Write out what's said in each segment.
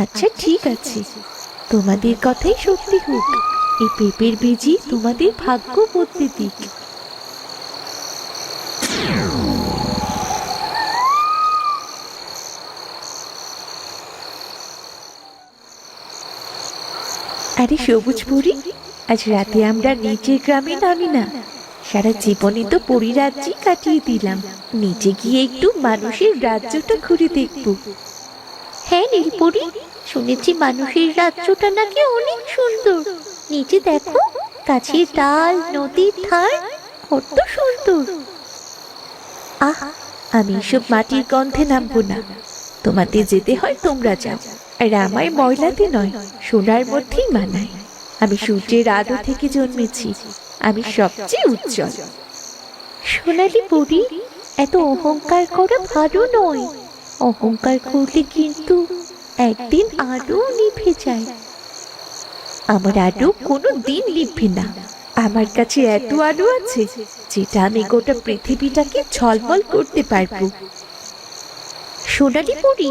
আচ্ছা ঠিক আছে, তোমাদের কথাই সত্যি হোক। এই পেঁপের বীজই তোমাদের ভাগ্য বদলে দিক। আরে সবুজ পরি, আজ রাতে আমরা নিচের গ্রামে নামি না। সারা জীবনে তো পরিরাজ্যই কাটিয়ে দিলাম, নিচে গিয়ে একটু মানুষের রাজ্যটা ঘুরে দেখবো। হ্যাঁ নীলপরি, শুনেছি মানুষের রাজ্যটা নাকি অনেক সুন্দর। নিচে দেখো, গাছের ডাল, নদীর ধার, কত সুন্দর। আহ, আমি এসব মাটির গন্ধে নামবো না। তোমাদের যেতে হয় তোমরা যাও, আর আমায় ময়লাতে নয়, সোনার মধ্যেই মানায়। আমি সূর্যের আলো থেকে জন্মেছি, আমি সবচেয়ে উজ্জ্বল। সোনালি পরি, এত অহংকার করা ভালো নয়। অহংকার করলে কিন্তু একদিন আলো নিভে যায়। আমার আলো কোনো দিন নিভবে না। আমার কাছে এত আলো আছে যেটা আমি গোটা পৃথিবীটাকে ঝলমল করতে পারবো। সোনালি পরি,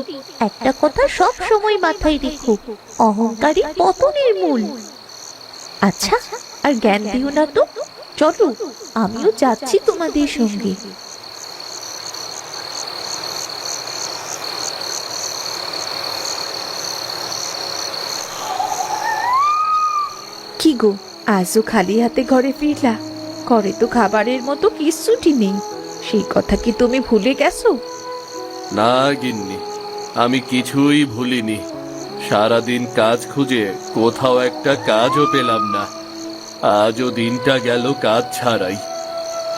একটা কথা সব সময় মাথায় রেখো, অহংকারই পতনের মূল। আচ্ছা, আর জ্ঞান দিও না তো। চলো, আমিও যাচ্ছি তোমাদের সঙ্গে। কি গো, আজও খালি হাতে ঘরে ফিরলা? ঘরে তো খাবারের মতো কিচ্ছুটি নেই, সেই কথা কি তুমি ভুলে গেছো? না গিন্নি, আমি কিছুই ভুলিনি। সারাদিন কাজ খুঁজে কোথাও একটা কাজও পেলাম না। আজও দিনটা গেল কাজ ছাড়াই।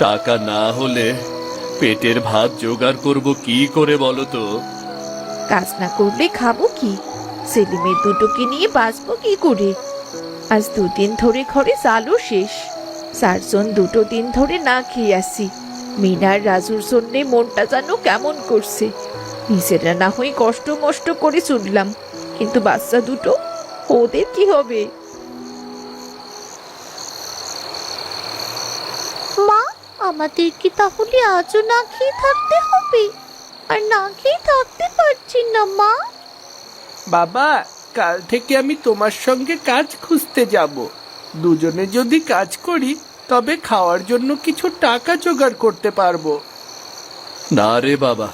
টাকা না হলে পেটের ভাত জোগাড় করব কি করে বলো তো? কাজ না করলে খাবো কি? সেলিমের দুটোকে নিয়ে বাঁচবো কি করে? আজ দুদিন ধরে ঘরে চালও শেষ। চারজন দুটো দিন ধরে না খেয়ে আসি। মিনার রাজুর জন্যে মনটা যেন কেমন করছে। নিজেরা না হয়ে কষ্ট মষ্ট করে চললাম, কিন্তু বাচ্চা দুটো, ওদের কি হবে? মা, আমাদের কি তাহলে আজও না খেয়ে থাকতে হবে? আর না খেয়ে থাকতে পারছি না মা। বাবা, কাল থেকে আমি তোমার সঙ্গে কাজ খুঁজতে যাব। দুজনে যদি কাজ করি তবে খাওয়ার জন্য কিছু টাকা জোগাড় করতে পারবো। না রে বাবা,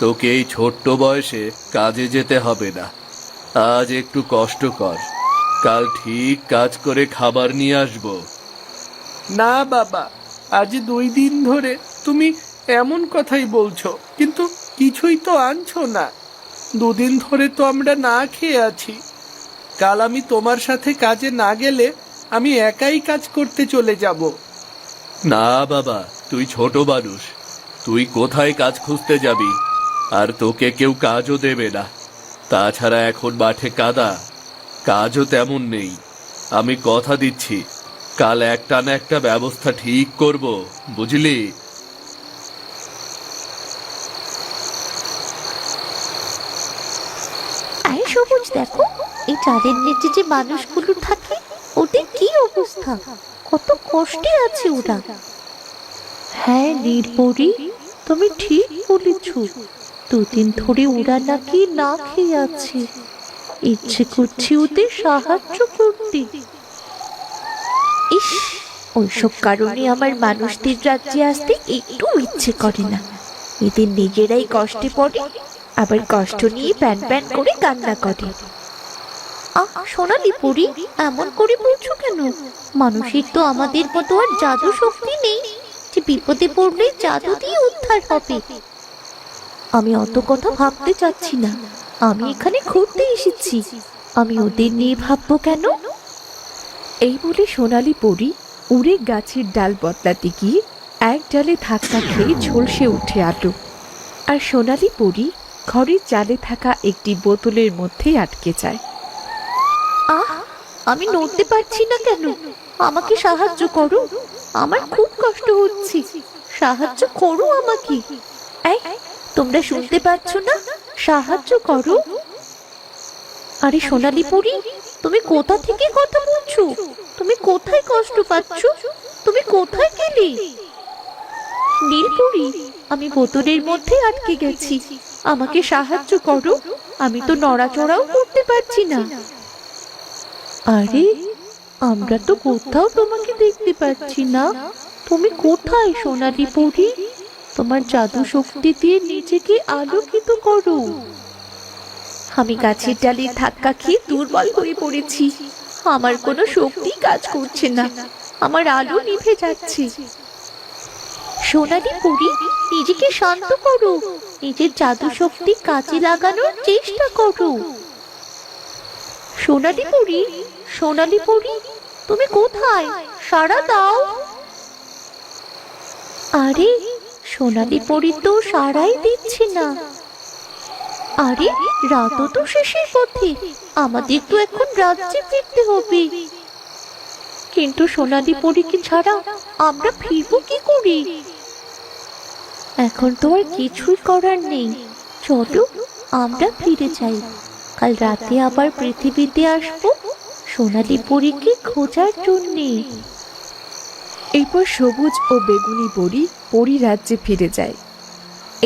তোকে এই ছোট্ট বয়সে কাজে যেতে হবে না। আজ একটু কষ্ট কর, কাল ঠিক কাজ করে খাবার নিয়ে আসবো। না বাবা, আজ 2 দিন ধরে তুমি এমন কথাই বলছো, কিন্তু কিছুই তো আনছো না। 2 দিন ধরে তো আমরা না খেয়ে আছি। কাল আমি তোমার সাথে কাজে না গেলে আমি একাই কাজ করতে চলে যাব। না বাবা, তুই ছোট মানুষ, তুই কোথায় কাজ খুঁজতে যাবি? আর তোকে কেউ কাজও দেবে না। তাছাড়া এখন মাঠে কাদা, কাজও তেমন নেই। আমি কথা দিচ্ছি, কাল একটা না একটা ব্যবস্থা ঠিক করব, বুঝলি? আরে সবুজ, দেখো, এই চাঁদের নিচে যে মানুষগুলো থাকে, ওদের কি অবস্থা! কত কষ্টে আছে ওরা। হ্যাঁ নীলপরি, তুমি ঠিক বলেছ। 2 দিন ধরে ওরা নাকি না খেয়ে আছে। ইচ্ছে করছে ওদের সাহায্য করতে। ইস, ওইসব কারণে আমার মানুষদের রাজ্যে আসতে একটু ইচ্ছে করে না। এদের নিজেরাই কষ্টে পড়ে, আবার কষ্ট নিয়ে প্যান প্যান করে কান্না করে। আহ সোনালি পরি, এমন করে বলছো কেন? মানুষের তো আমাদের মতো আর জাদু শক্তি নেই যে বিপদে পড়লে জাদু দিয়ে উদ্ধার হবে। আমি অত কথা ভাবতে চাচ্ছি না। আমি এখানে ঘুরতে এসেছি, আমি ওদের নিয়ে ভাববো কেন? এই বলে সোনালি পরি উড়ে গাছের ডাল বদলাতে গিয়ে এক ডালে ধাক্কা খেয়ে ঝলসে উঠে আলো। আর সোনালি পরি ঘরের চালে থাকা একটি বোতলের মধ্যে আটকে যায়। আহ, আমি নড়তে পারছি না কেন? আমাকে সাহায্য করো, আমার খুব কষ্ট হচ্ছে। সাহায্য করো আমাকে। এই, তোমরা শুনতে পাচ্ছ না? সাহায্য করো। আরে সোনালি পরি, তুমি কোথা থেকে কথা বলছো? তুমি কোথায় কষ্ট পাচ্ছ? তুমি কোথায় গেলে? নীলপরি, আমি বোতলের মধ্যে আটকে গেছি। আমাকে সাহায্য করো, আমি তো নড়াচড়াও করতে পারছি না। আরে, আমরা তো কোথাও তোমাকে দেখতে পাচ্ছি না। তুমি কোথায় সোনালি পরী? তোমার জাদু শক্তি দিয়ে নিজেকে আলোকিত করো। আমি গাছের ডালে ধাক্কা খেয়ে দুর্বল হয়ে পড়েছি। আমার কোনো শক্তি কাজ করছে না, আমার আলো নিভে যাচ্ছে। সোনালি পরী, নিজেকে শান্ত করো, নিজের জাদু শক্তি কাজে লাগানোর চেষ্টা করো। সোনালি পরী, সোনালি পরী, তুমি কোথায়? সাড়া দাও। আরে, সোনালি পরী তো সাড়াই দিচ্ছে না। আরে, রাতও তো শেষের পথে, আমাদের তো এখন রাজ্যে ফিরতে হবে। কিন্তু সোনালি পরীকে ছাড়া আমরা ফিরবো কি করে? এখন তো আর কিছুই করার নেই। চলো, আমরা ফিরে যাই। কাল রাতে আবার পৃথিবীতে আসবো সোনালি পরীকে খোঁজার জন্যে। এরপর সবুজ ও বেগুনি পরী পরী রাজ্যে ফিরে যায়।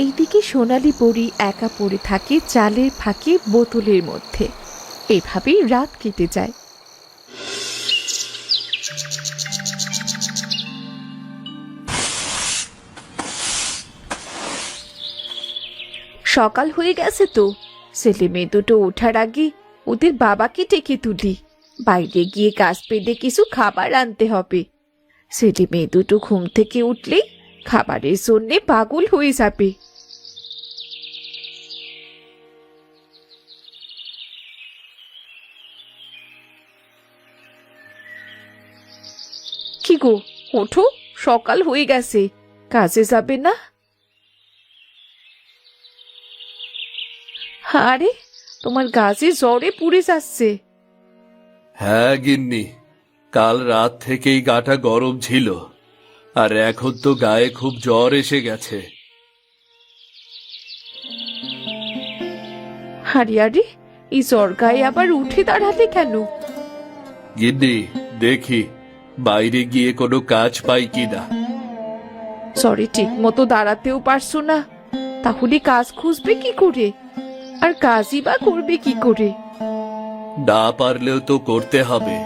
এইদিকে সোনালি পরী একা পড়ে থাকে চালের ফাঁকে বোতলের মধ্যে। এভাবেই রাত কেটে যায়। সকাল হয়ে গেছে তো, ছেলে মেয়ে দুটো ওঠার আগে ওদের বাবাকে ডেকে তুলি। বাইরে গিয়ে গাছ পেড়ে কিছু খাবার আনতে হবে। ছেলে মেয়ে দুটো ঘুম থেকে উঠলে খাবারের জন্যে পাগল হয়ে যাবে। কি গো, ওঠো, সকাল হয়ে গেছে, কাজে যাবে না? আরে, তোমার গাছে জ্বরে পুড়ে যাচ্ছে। হ্যাঁ গিন্নি, কাল রাত থেকেই গাটা গরম ছিল, আর এখন তো গায়ে খুব জ্বর এসে গেছে। আরে আরে, এই জ্বর গায়ে আবার উঠে দাঁড়ালে কেন? গিন্নি, দেখি বাইরে গিয়ে কোনো কাজ পাই কিনা। জ্বরে ঠিক মতো দাঁড়াতেও পারছো না, তাহলে কাজ খুঁজবে কি করে? আর কাজই বা করবে কি করে? না পারলেও তো করতে হবে।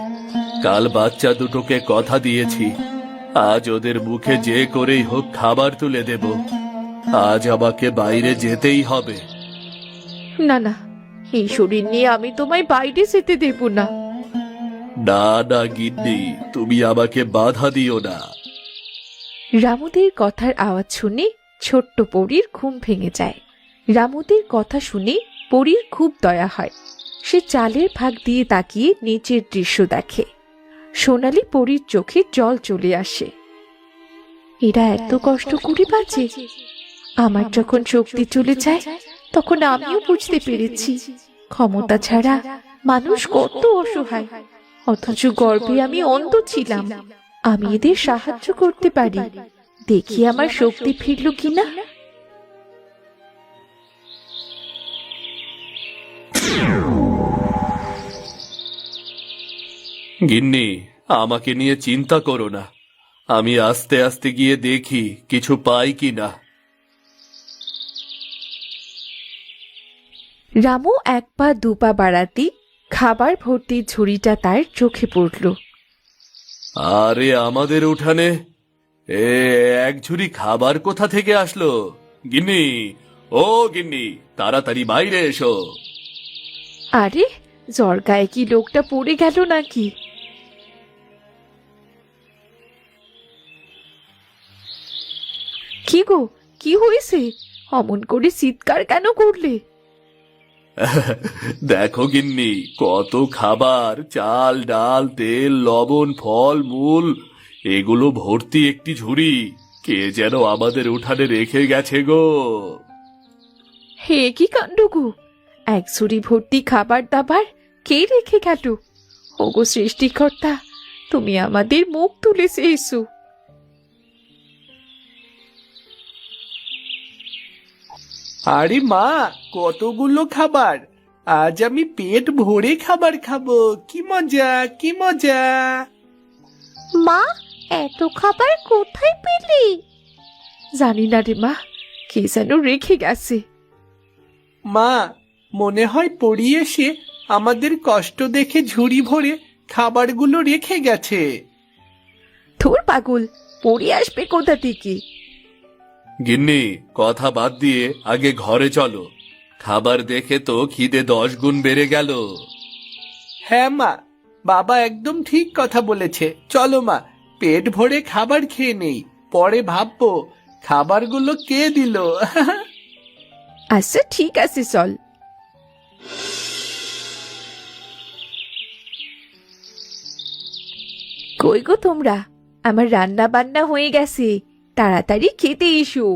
কাল বাচ্চা দুটোকে কথা দিয়েছি, আজ ওদের মুখে যে করেই হোক খাবার তুলে দেব। আজ আমাকে বাইরে যেতেই হবে। না না, এই শরীর নিয়ে আমি তোমায় বাইরে যেতে দেব না। না না গিন্নি, তুমি আমাকে বাধা দিও না। রামুদের কথার আওয়াজ শুনে ছোট্ট পরীর ঘুম ভেঙে যায়। রামুদের কথা শুনে পরীর খুব দয়া হয়। সে চালের ফাঁক দিয়ে তাকিয়ে নিচের দৃশ্য দেখে। সোনালি পরীর চোখে জল চলে আসে। এরা এত কষ্ট করে বাঁচে। আমার যখন শক্তি চলে যায় তখন আমিও বুঝতে পেরেছি ক্ষমতা ছাড়া মানুষ কত অসহায়। অথচ গর্ভে আমি অন্ধ ছিলাম। আমি এদের সাহায্য করতে পারি। দেখি আমার শক্তি ফিরল কিনা। গিন্নি, আমাকে নিয়ে চিন্তা করো না, আমি আস্তে আস্তে গিয়ে দেখি কিছু পাই কিনা। রামু এক পা দু পা বাড়াতে খাবার ভর্তি ঝুড়িটা তার চোখে পড়ল। আরে, আমাদের উঠানে এক ঝুড়ি খাবার কোথা থেকে আসলো? গিন্নি, ও গিন্নি, তাড়াতাড়ি বাইরে এসো। আরে, জ্বর গায়ে কি লোকটা পড়ে গেল নাকি? কি গো, কি হয়েছে? অমন করে চিৎকার কেন করলে? দেখো গিন্নি, কত খাবার, চাল ডাল তেল লবণ ফল মূল, এগুলো ভর্তি একটি ঝুড়ি কে যেন আমাদের উঠানে রেখে গেছে গো। হে কি কাণ্ড গো! এক ঝুড়ি ভর্তি খাবার দাবার কে রেখে গেল? ওগো সৃষ্টিকর্তা, তুমি আমাদের মুখ তুলেছে এসো। আরে মা, কতগুলো খাবার! আজ আমি পেট ভরে খাবার খাবো। কি মজা, কি মজা! মা, এত খাবার কোথায় পেলি? জানি না রে মা, কে যেন রেখে গেছে। মা, মনে হয় পড়ি এসে আমাদের কষ্ট দেখে ঝুড়ি ভরে খাবারগুলো রেখে গেছে। তোর পাগল, পড়ে আসবে কোথা থেকে? গিন্নি, কথা বাদ দিয়ে আগে ঘরে চলো। খাবার দেখে তো খিদে 10 গুণ বেড়ে গেল। হ্যাঁ মা, বাবা একদম ঠিক কথা বলেছে। চলো মা, পেট ভরে খাবার খেয়ে নেই, পরে ভাববো খাবারগুলো কে দিল। আচ্ছা ঠিক আছে, চল। কই গো তোমরা? আমার রান্না বান্না হয়ে গেছে, তাড়াতাড়ি খেতে এসো।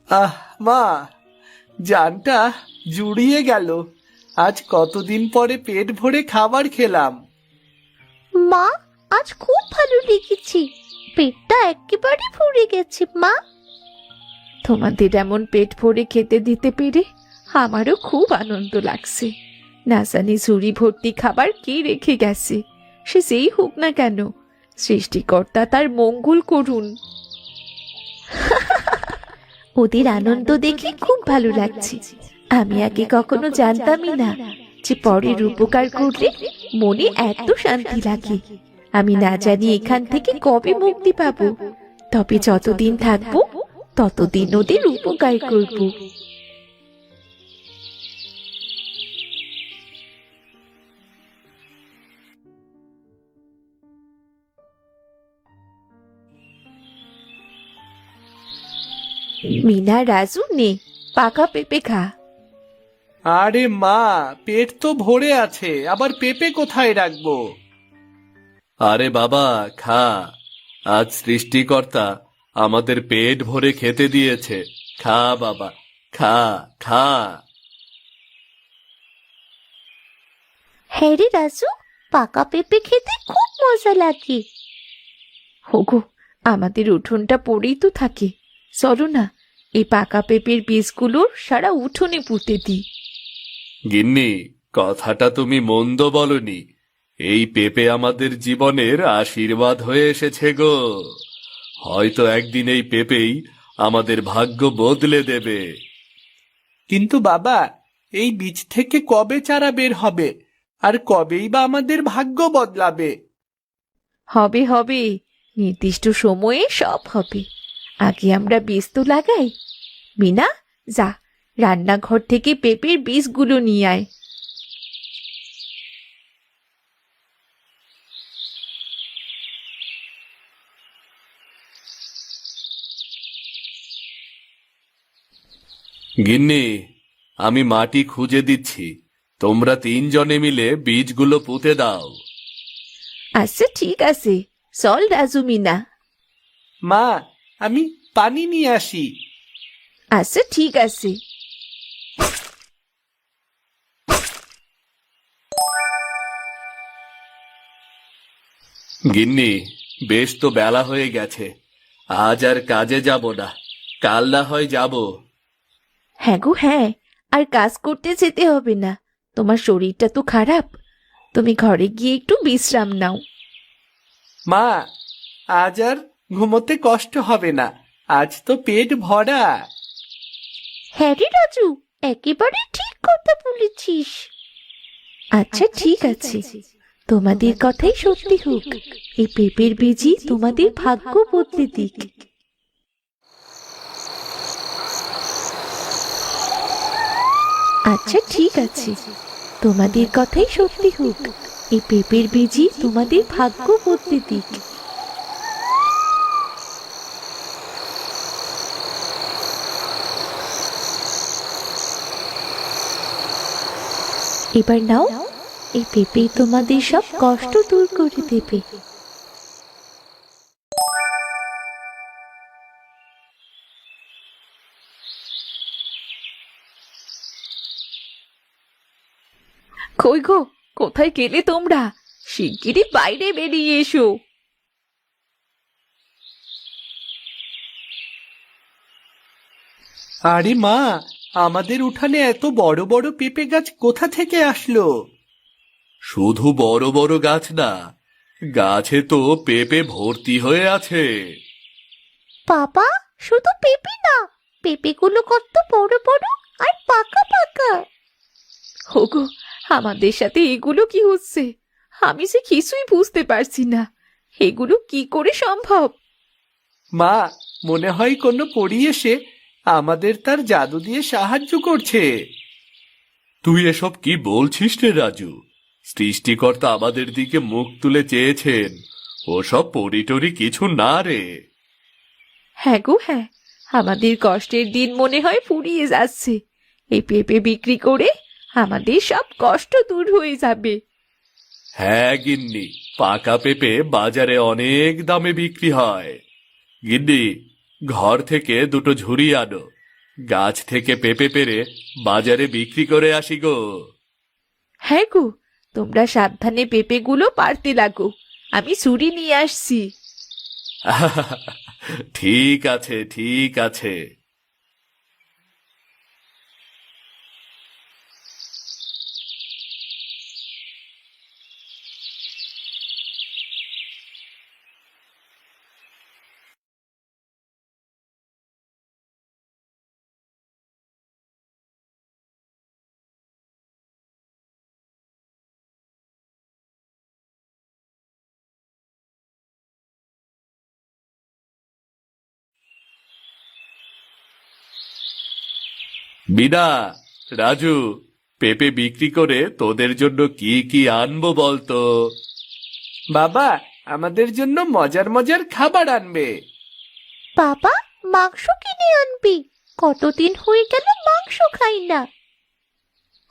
আহ মা, জানটা জুড়িয়ে গেল। আজ কতদিন পরে পেট ভরে খাবার খেলাম। মা, আজ খুব ভালো লেগেছে, পেটটা একেবারে ভরে গেছে মা। তোমাদের এমন পেট ভরে খেতে দিতে পেরে আমারও খুব আনন্দ লাগছে। না জানি ঝুড়ি ভর্তি খাবার কে রেখে গেছে, সে যেই হোক না কেন, সৃষ্টিকর্তা তার মঙ্গল করুন। ওদের আনন্দ দেখে খুব ভালো লাগছে। আমি আগে কখনো জানতামই না যে পরের উপকার করলে মনে এত শান্তি লাগে। আমি না জানি এখান থেকে কবে মুক্তি পাবো, তবে যতদিন থাকবো ততদিন ওদের উপকার করব। মিনা, রাজু, নে পাকা পেঁপে খা। আরে মা, পেট তো ভরে আছে, আবার পেঁপে কোথায় রাখবো? আরে বাবা, খা। আজ সৃষ্টিকর্তা আমাদের পেট ভরে খেতে দিয়েছে। খা বাবা, খা খা। হ্যাঁ রে রাজু, পাকা পেঁপে খেতে খুব মজা লাগে। হোগো, আমাদের উঠোনটা পড়েই তো থাকে, চলো না এই পাকা পেঁপের বীজগুলো সারা উঠোনে পুঁতে দিই। গিন্নি, কথাটা তুমি মন্দ বলনি। এই পেঁপে আমাদের জীবনের আশীর্বাদ হয়ে এসেছে গো। হয়তো একদিন এই পেঁপেই আমাদের ভাগ্য বদলে দেবে। কিন্তু বাবা, এই বীজ থেকে কবে চারা বের হবে, আর কবেই বা আমাদের ভাগ্য বদলাবে? হবে হবে, নির্দিষ্ট সময়ে সব হবে। আগে আমরা বীজ তো লাগাই। মিনা, যা রান্নাঘর থেকে পেঁপের বীজগুলো নিয়ে আয়। গিন্নি, আমি মাটি খুঁজে দিচ্ছি, তোমরা 3 জনে মিলে বীজগুলো পুঁতে দাও। আচ্ছা ঠিক আছে, চল রাজু, মিনা। মা, আমি পানি নিয়ে আসি। আচ্ছা ঠিক আছে। গিন্নি, বেশ তো বেলা হয়ে গেছে, আজ আর কাজে যাব না, কাল না হয় যাব। হ্যাঁ গো হ্যাঁ, আর কাজ করতে যেতে হবে না, তোমার শরীরটা তো খারাপ, তুমি ঘরে গিয়ে একটু বিশ্রাম নাও। মা, আজ আর ঘুমোতে কষ্ট হবে না, আজ তো পেট ভরা। হ্যাঁ রে রাজু, একেবারে ঠিক কথা বলেছিস। আচ্ছা ঠিক আছে, তোমাদের কথাই সত্যি হোক, এই পেঁপের বীজই তোমাদের ভাগ্য বদলে দিক। আচ্ছা ঠিক আছে, তোমাদের কথাই সত্যি হোক, এই পেঁপের বীজই তোমাদের ভাগ্য বদলে দিক। এবার নাও, এই পেঁপে তোমাদের সব কষ্ট দূর করে দেবে। কই গো, কোথায় গেলে তোমরা? শিগগিরই বাইরে বেরিয়ে এসো। আরে মা, আমাদের উঠানে এত বড় বড় পেঁপে গাছ কোথা থেকে আসলো? শুধু বড় বড় গাছ না, গাছে তো পেঁপে ভর্তি হয়ে আছে। বাবা, শুধু পেঁপে না, পেঁপেগুলো কত বড় বড় আর পাকা পাকা। ওগো, আমাদের সাথে এগুলো কি হচ্ছে? আমি যে কিছুই বুঝতে পারছি না। এগুলো কি করে সম্ভব? মা, মনে হয় কোনো পরী এসে আমাদের তার জাদু দিয়ে সাহায্য করছে। তুই এসব কি বলছিস রে রাজু? সৃষ্টিকর্তা আমাদের দিকে মুখ তুলে চেয়েছেন। ওসব পরিটরি কিছু না রে। হ্যাঁ গো হ্যাঁ, আমাদের কষ্টের দিন মনে হয় ফুরিয়ে যাচ্ছে। এই পেঁপে বিক্রি করে আমাদের সব কষ্ট দূর হয়ে যাবে। হ্যাঁ গিন্নি, পাকা পেঁপে বাজারে অনেক দামে বিক্রি হয়। গিন্নি, ঘর থেকে দুটো ঝুড়ি আনো, গাছ থেকে পেঁপে পেড়ে বাজারে বিক্রি করে আসি গো। হ্যাঁ গো, তোমরা সাবধানে পেঁপেগুলো পারতে লাগো, আমি ছুরি নিয়ে আসছি। ঠিক আছে, ঠিক আছে। বিনা, রাজু, পেঁপে বিক্রি করে তোদের জন্য কি কি আনবো বলতো? বাবা, আমাদের জন্য মজার মজার খাবার আনবে। বাবা, মাংস কিনে আনবি, কতদিন হয়ে গেল মাংস খাই না।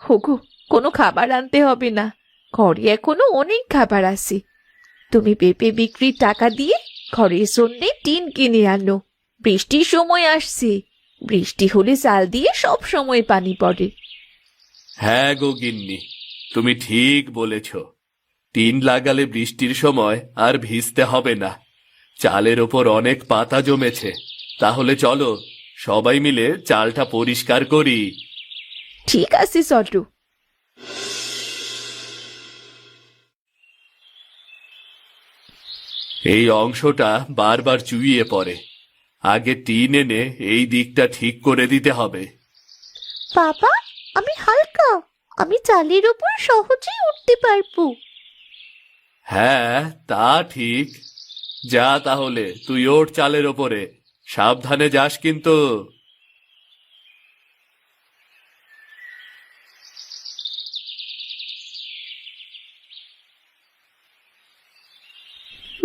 ওগো, কোনো খাবার আনতে হবে না, ঘরে এখনো অনেক খাবার আছে। তুমি পেঁপে বিক্রির টাকা দিয়ে ঘরের জন্যে টিন কিনে আনো। বৃষ্টির সময় আসছে, বৃষ্টি হলে চাল দিয়ে সব সময় পানি পড়ে। হ্যাঁ গো গিন্নি, তুমি ঠিক বলেছ। টিন লাগালে বৃষ্টির সময় আর ভিজতে হবে না। চালের ওপর অনেক পাতা জমেছে, তাহলে চলো সবাই মিলে চালটা পরিষ্কার করি। ঠিক আছে চলো। এই অংশটা বারবার চুইয়ে পড়ে, আগে টিন এনে এই দিকটা ঠিক করে দিতে হবে। বাবা, আমি হালকা, আমি চালের উপর সহজেই উঠতে পারবো। হ্যাঁ, তা ঠিক। যা তাহলে, তুই ওঠ চালের ওপরে, সাবধানে যাস কিন্তু।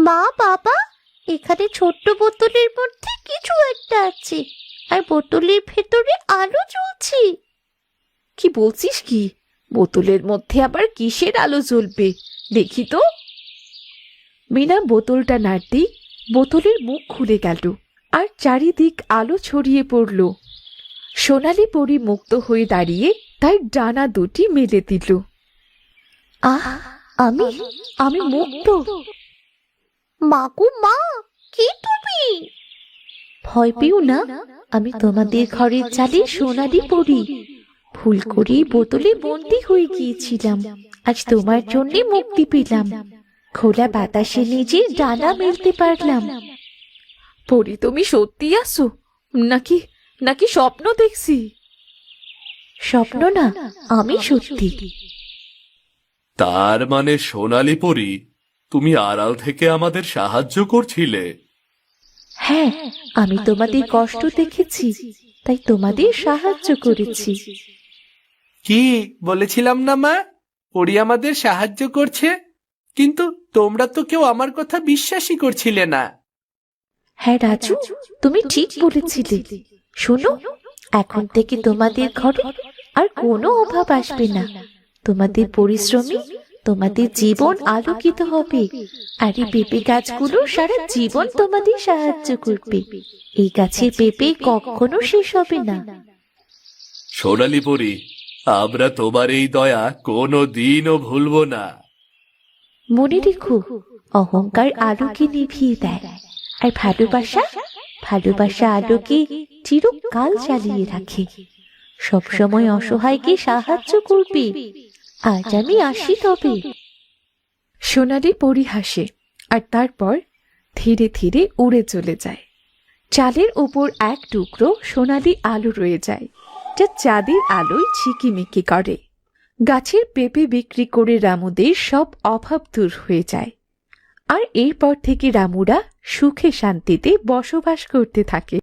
মা, বাবা, এখানে ছোট্ট বোতলের মধ্যে কিছু একটা আছে, আর বোতলের ভেতরে আলো জ্বলছে। কি বলছিস কি? বোতলের মধ্যে আবার কিসের আলো জ্বলবে? দেখি তো। মিনা বোতলটা নাড়তেই বোতলের মুখ খুলে গেল, আর চারিদিক আলো ছড়িয়ে পড়ল। সোনালি পরী মুক্ত হয়ে দাঁড়িয়ে তার ডানা দুটি মেলে দিল। আহ, আমি আমি মুক্ত। মা গো মা, কে তুমি? ভয় পেও না, আমি তোমাদের ঘরের চালে সোনালি পরী। ভুল করে বোতলে বন্দি হয়ে গিয়েছিলাম, আজ তোমার জন্য মুক্তি পেলাম। খোলা বাতাসে নিজের ডানা মেলতে পারলাম। পরী, তুমি সত্যি আসো নাকি নাকি স্বপ্ন দেখছি? স্বপ্ন না, আমি সত্যি। তার মানে সোনালি পরী, তুমি আড়াল থেকে আমাদের সাহায্য করছিলে? হ্যাঁ, আমি তোমাদের কষ্ট দেখেছি, তাই তোমাদের সাহায্য করেছি। কি বলেছিলাম না মা, পরী আমাদের সাহায্য করছে? কিন্তু তোমরা তো কেউ আমার কথা বিশ্বাসই করছিলে না। হ্যাঁ রাজু, তুমি ঠিক বলেছিলে। শোনো, এখন থেকে তোমাদের ঘরে আর কোনো অভাব আসবে না। তোমাদের পরিশ্রমে তোমাদের জীবন আলোকিত হবে, আর এই পেঁপে গাছগুলো সারা জীবন তোমাদের সাহায্য করবে। এই গাছের পেঁপে কখনো শেষ হবে না। সোনালি পরী, আমরা তোমার এই দয়া কোনো দিনও ভুলবো না। মনে রেখো, অহংকার আলোকে নিভিয়ে দেয়, আর ভালোবাসা আলোকে চিরকাল জ্বালিয়ে রাখে। সবসময় অসহায়কে সাহায্য করবে। আজ আমি আসি তবে। সোনালি পরী হাসে। আর তারপর ধীরে ধীরে উড়ে চলে যায়। চালের উপর এক টুকরো সোনালি আলো রয়ে যায়, যা চাঁদের আলোয় ঝিকিমিকি করে। গাছের পেঁপে বিক্রি করে রামুদের সব অভাব দূর হয়ে যায়, আর এরপর থেকে রামুরা সুখে শান্তিতে বসবাস করতে থাকে।